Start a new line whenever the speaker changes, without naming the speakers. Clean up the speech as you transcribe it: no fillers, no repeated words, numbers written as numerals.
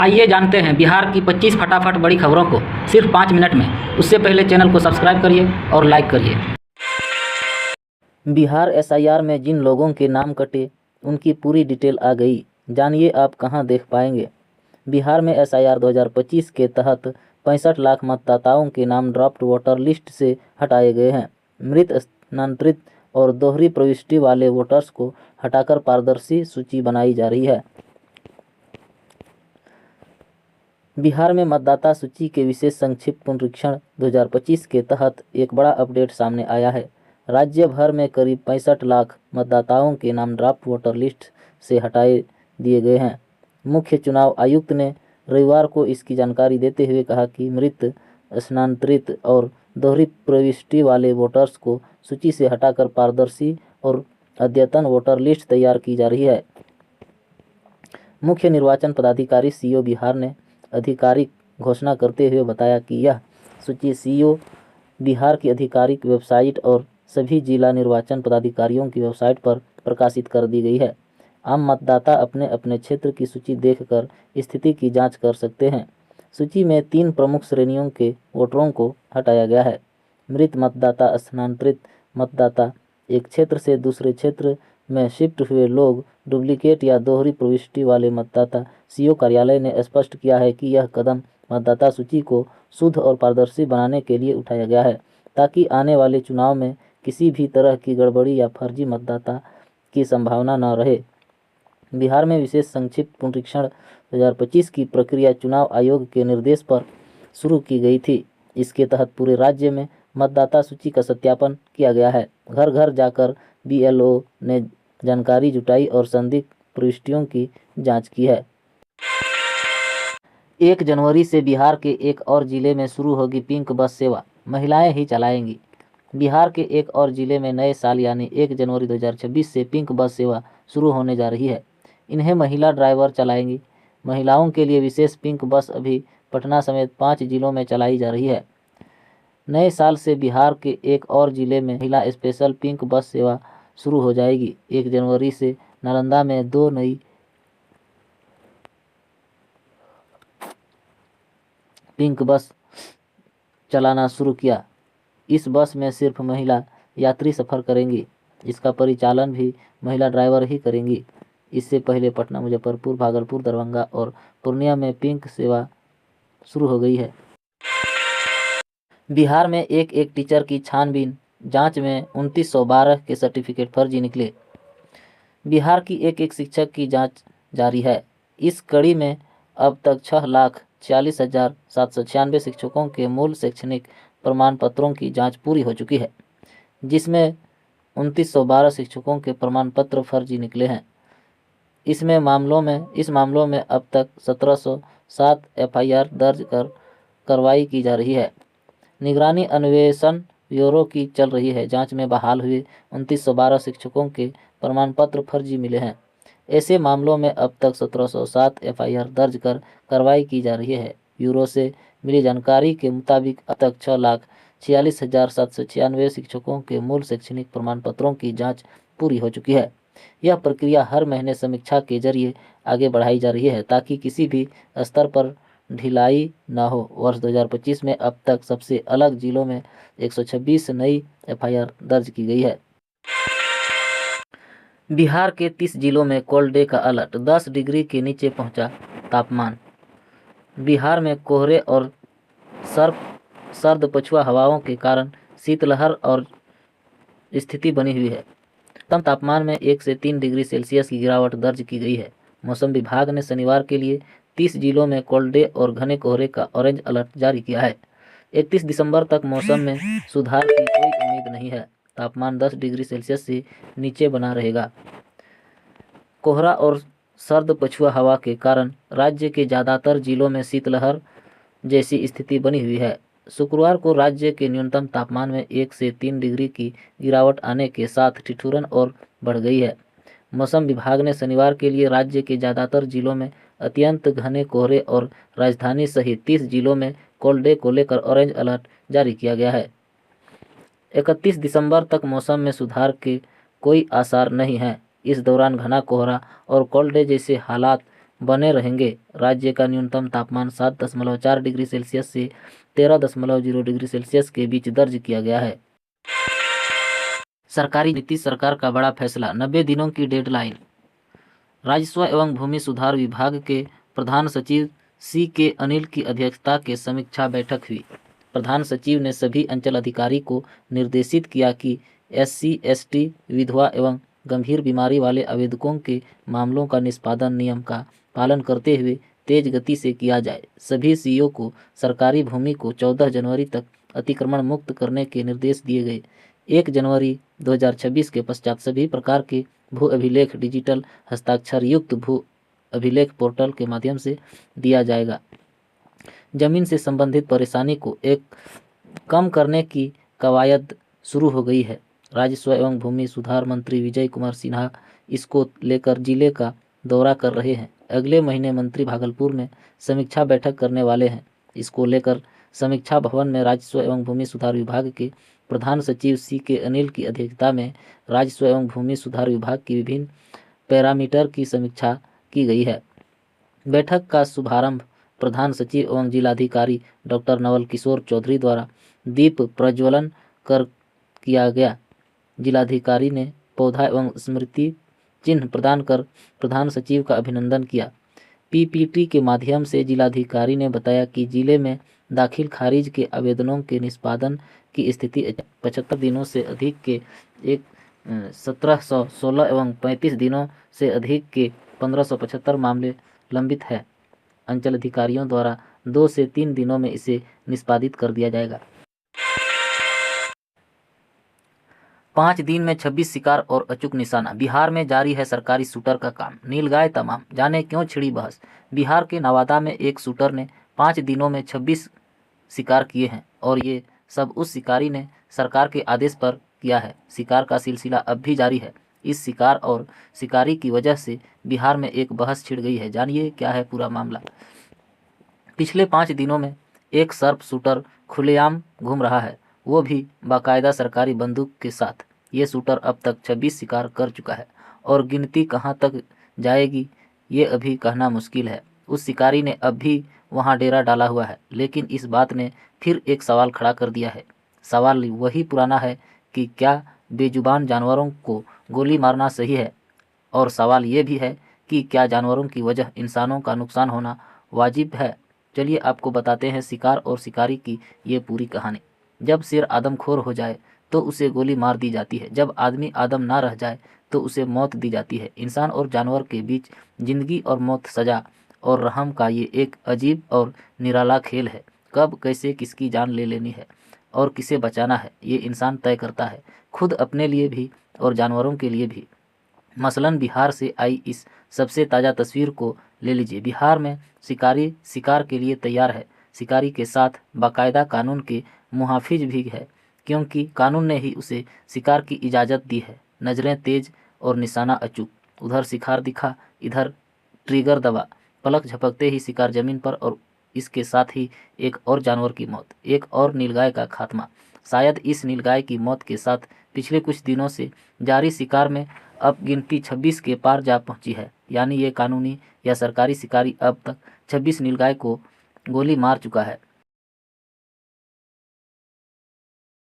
आइए जानते हैं बिहार की 25 फटाफट बड़ी खबरों को सिर्फ 5 मिनट में। उससे पहले चैनल को सब्सक्राइब करिए और लाइक करिए। बिहार एसआईआर में जिन लोगों के नाम कटे उनकी पूरी डिटेल आ गई। जानिए आप कहां देख पाएंगे। बिहार में एसआईआर 2025 के तहत 65 लाख मतदाताओं के नाम ड्राफ्ट वोटर लिस्ट से हटाए गए हैं। मृत, स्थानांतरित और दोहरी प्रविष्टि वाले वोटर्स को हटाकर पारदर्शी सूची बनाई जा रही है। बिहार में मतदाता सूची के विशेष संक्षिप्त पुनरीक्षण 2025 के तहत एक बड़ा अपडेट सामने आया है। राज्य भर में करीब 65 लाख मतदाताओं के नाम ड्राफ्ट वोटर लिस्ट से हटाए दिए गए हैं। मुख्य चुनाव आयुक्त ने रविवार को इसकी जानकारी देते हुए कहा कि मृत, स्थानांतरित और दोहरी प्रविष्टि वाले वोटर्स को सूची से हटाकर पारदर्शी और अद्यतन वोटर लिस्ट तैयार की जा रही है। मुख्य निर्वाचन पदाधिकारी सीओ बिहार ने आधिकारिक घोषणा करते हुए बताया कि यह सूची सीओ बिहार की आधिकारिक वेबसाइट और सभी जिला निर्वाचन पदाधिकारियों की वेबसाइट पर प्रकाशित कर दी गई है। आम मतदाता अपने अपने क्षेत्र की सूची देखकर स्थिति की जांच कर सकते हैं। सूची में 3 प्रमुख श्रेणियों के वोटरों को हटाया गया है। मृत मतदाता, स्थानांतरित मतदाता, एक क्षेत्र से दूसरे क्षेत्र में शिफ्ट हुए लोग, डुप्लीकेट या दोहरी प्रविष्टि वाले मतदाता। सीओ कार्यालय ने स्पष्ट किया है कि यह कदम मतदाता सूची को शुद्ध और पारदर्शी बनाने के लिए उठाया गया है, ताकि आने वाले चुनाव में किसी भी तरह की गड़बड़ी या फर्जी मतदाता की संभावना न रहे। बिहार में विशेष संक्षिप्त पुनरीक्षण 2025 की प्रक्रिया चुनाव आयोग के निर्देश पर शुरू की गई थी। इसके तहत पूरे राज्य में मतदाता सूची का सत्यापन किया गया है। घर घर जाकर बीएलओ ने जानकारी जुटाई और संदिग्ध प्रविष्टियों की जांच की है। 1 जनवरी से बिहार के एक और जिले में शुरू होगी पिंक बस सेवा, महिलाएं ही चलाएंगी। बिहार के एक और जिले में नए साल यानी 1 जनवरी 2026 से पिंक बस सेवा शुरू होने जा रही है। इन्हें महिला ड्राइवर चलाएंगी। महिलाओं के लिए विशेष पिंक बस अभी पटना समेत 5 जिलों में चलाई जा रही है। नए साल से बिहार के एक और जिले में महिला स्पेशल पिंक बस सेवा शुरू हो जाएगी। 1 जनवरी से नालंदा में 2 नई पिंक बस चलाना शुरू किया। इस बस में सिर्फ महिला यात्री सफ़र करेंगी। इसका परिचालन भी महिला ड्राइवर ही करेंगी। इससे पहले पटना, मुजफ्फरपुर, भागलपुर, दरभंगा और पूर्णिया में पिंक सेवा शुरू हो गई है। बिहार में एक टीचर की छानबीन, जांच में 2912 के सर्टिफिकेट फर्जी निकले। बिहार की एक शिक्षक की जांच जारी है। इस कड़ी में अब तक 6,46,796 शिक्षकों के मूल शैक्षणिक प्रमाण पत्रों की जांच पूरी हो चुकी है, जिसमें 2912 शिक्षकों के प्रमाण पत्र फर्जी निकले हैं। इस मामलों में अब तक 1707 एफआईआर दर्ज कर कार्रवाई की जा रही है। निगरानी अन्वेषण ब्यूरो की चल रही है जांच में बहाल हुए 2912 शिक्षकों के प्रमाण पत्र फर्जी मिले हैं। ऐसे मामलों में अब तक 1707 एफआईआर दर्ज कर कार्रवाई की जा रही है। ब्यूरो से मिली जानकारी के मुताबिक अब तक 6,46,796 शिक्षकों के मूल शैक्षणिक प्रमाण पत्रों की जांच पूरी हो चुकी है। यह प्रक्रिया हर महीने समीक्षा के जरिए आगे बढ़ाई जा रही है, ताकि किसी भी स्तर पर ढिलाई न हो। वर्ष 2025 में अब तक सबसे अलग जिलों में 126 नई एफआईआर दर्ज की गई है। बिहार के 30 जिलों में कोल्ड डे का अलर्ट, 10 डिग्री के नीचे पहुंचा तापमान। बिहार में कोहरे और सर्द पछुआ हवाओं के कारण शीतलहर और स्थिति बनी हुई है। कम तापमान में 1 से 3 डिग्री सेल्सियस की गिरावट दर्ज की गई है। मौसम विभाग ने शनिवार के लिए 30 जिलों में कोल्ड डे और घने कोहरे का ऑरेंज अलर्ट जारी किया है। 31 दिसंबर तक मौसम में सुधार की कोई उम्मीद नहीं है। तापमान 10 डिग्री सेल्सियस से नीचे बना रहेगा। कोहरा और सर्द पछुआ हवा के कारण राज्य के ज़्यादातर जिलों में शीतलहर जैसी स्थिति बनी हुई है। शुक्रवार को राज्य के न्यूनतम तापमान में 1 से 3 डिग्री की गिरावट आने के साथ ठिठुरन और बढ़ गई है। मौसम विभाग ने शनिवार के लिए राज्य के ज़्यादातर जिलों में अत्यंत घने कोहरे और राजधानी सहित 30 जिलों में कोल्ड डे को लेकर ऑरेंज अलर्ट जारी किया गया है। 31 दिसंबर तक मौसम में सुधार के कोई आसार नहीं हैं। इस दौरान घना कोहरा और कोल्ड डे जैसे हालात बने रहेंगे। राज्य का न्यूनतम तापमान 7.4 डिग्री सेल्सियस से 13.0 डिग्री सेल्सियस के बीच दर्ज किया गया है। सरकारी नीति, सरकार का बड़ा फैसला, 90 दिनों की डेडलाइन। राजस्व एवं भूमि सुधार विभाग के प्रधान सचिव C.K. अनिल की अध्यक्षता के समीक्षा बैठक हुई। प्रधान सचिव ने सभी अंचल अधिकारी को निर्देशित किया कि SC, ST, विधवा एवं गंभीर बीमारी वाले आवेदकों के मामलों का निष्पादन नियम का पालन करते हुए तेज गति से किया जाए। सभी CO को सरकारी भूमि को 14 जनवरी तक अतिक्रमण मुक्त करने के निर्देश दिए गए। 1 जनवरी 2026 के पश्चात सभी प्रकार के भू अभिलेख डिजिटल हस्ताक्षर युक्त भू अभिलेख पोर्टल के माध्यम से दिया जाएगा। जमीन से संबंधित परेशानी को कम करने की कवायद शुरू हो गई है। राजस्व एवं भूमि सुधार मंत्री विजय कुमार सिन्हा इसको लेकर जिले का दौरा कर रहे हैं। अगले महीने मंत्री भागलपुर में समीक्षा बैठक करने वाले हैं। इसको लेकर समीक्षा भवन में राजस्व एवं भूमि सुधार विभाग के प्रधान सचिव C.K. अनिल की अध्यक्षता में राजस्व एवं भूमि सुधार विभाग की विभिन्न पैरामीटर की समीक्षा की गई है। बैठक का शुभारंभ प्रधान सचिव एवं जिलाधिकारी डॉक्टर नवल किशोर चौधरी द्वारा दीप प्रज्वलन कर किया गया। जिलाधिकारी ने पौधा एवं स्मृति चिन्ह प्रदान कर प्रधान सचिव का अभिनंदन किया। PPT के माध्यम से जिलाधिकारी ने बताया कि जिले में दाखिल खारिज के आवेदनों के निष्पादन की स्थिति 75 दिनों से अधिक के 1716 एवं 35 दिनों से अधिक के 1575 मामले लंबित है। अंचल अधिकारियों द्वारा 2 से 3 दिनों में इसे निष्पादित कर दिया जाएगा। 5 दिन में 26 शिकार और अचूक निशाना। बिहार में जारी है सरकारी शूटर का काम, नीलगाय तमाम, जाने क्यों छिड़ी बहस। बिहार के नवादा में एक शूटर ने 5 दिनों में 26 शिकार किए हैं और ये सब उस शिकारी ने सरकार के आदेश पर किया है। शिकार का सिलसिला अब भी जारी है। इस शिकार और शिकारी की वजह से बिहार में एक बहस छिड़ गई है। जानिए क्या है पूरा मामला। पिछले 5 दिनों में एक सर्प शूटर खुलेआम घूम रहा है, वो भी बाकायदा सरकारी बंदूक के साथ। ये शूटर अब तक 26 शिकार कर चुका है और गिनती कहां तक जाएगी ये अभी कहना मुश्किल है। उस शिकारी ने अब भी वहां डेरा डाला हुआ है, लेकिन इस बात ने फिर एक सवाल खड़ा कर दिया है। सवाल वही पुराना है कि क्या बेजुबान जानवरों को गोली मारना सही है, और सवाल ये भी है कि क्या जानवरों की वजह इंसानों का नुकसान होना वाजिब है। चलिए आपको बताते हैं शिकार और शिकारी की ये पूरी कहानी। जब शेर आदमखोर हो जाए तो उसे गोली मार दी जाती है, जब आदमी आदम ना रह जाए तो उसे मौत दी जाती है। इंसान और जानवर के बीच जिंदगी और मौत, सजा और रहम का ये एक अजीब और निराला खेल है। कब कैसे किसकी जान ले लेनी है और किसे बचाना है ये इंसान तय करता है, खुद अपने लिए भी और जानवरों के लिए भी। मसलन बिहार से आई इस सबसे ताज़ा तस्वीर को ले लीजिए। बिहार में शिकारी शिकार के लिए तैयार है। शिकारी के साथ बाकायदा कानून के मुहाफिज भी है, क्योंकि कानून ने ही उसे शिकार की इजाज़त दी है। नज़रें तेज और निशाना अचूक। उधर शिकार दिखा, इधर ट्रिगर दबा, पलक झपकते ही शिकार जमीन पर और इसके साथ ही एक और जानवर की मौत, एक और नीलगाय का खात्मा। शायद इस नीलगाय की मौत के साथ पिछले कुछ दिनों से जारी शिकार में अब गिनती 26 के पार जा पहुंची है। यानी ये कानूनी या सरकारी शिकारी अब तक 26 नीलगाय को गोली मार चुका है।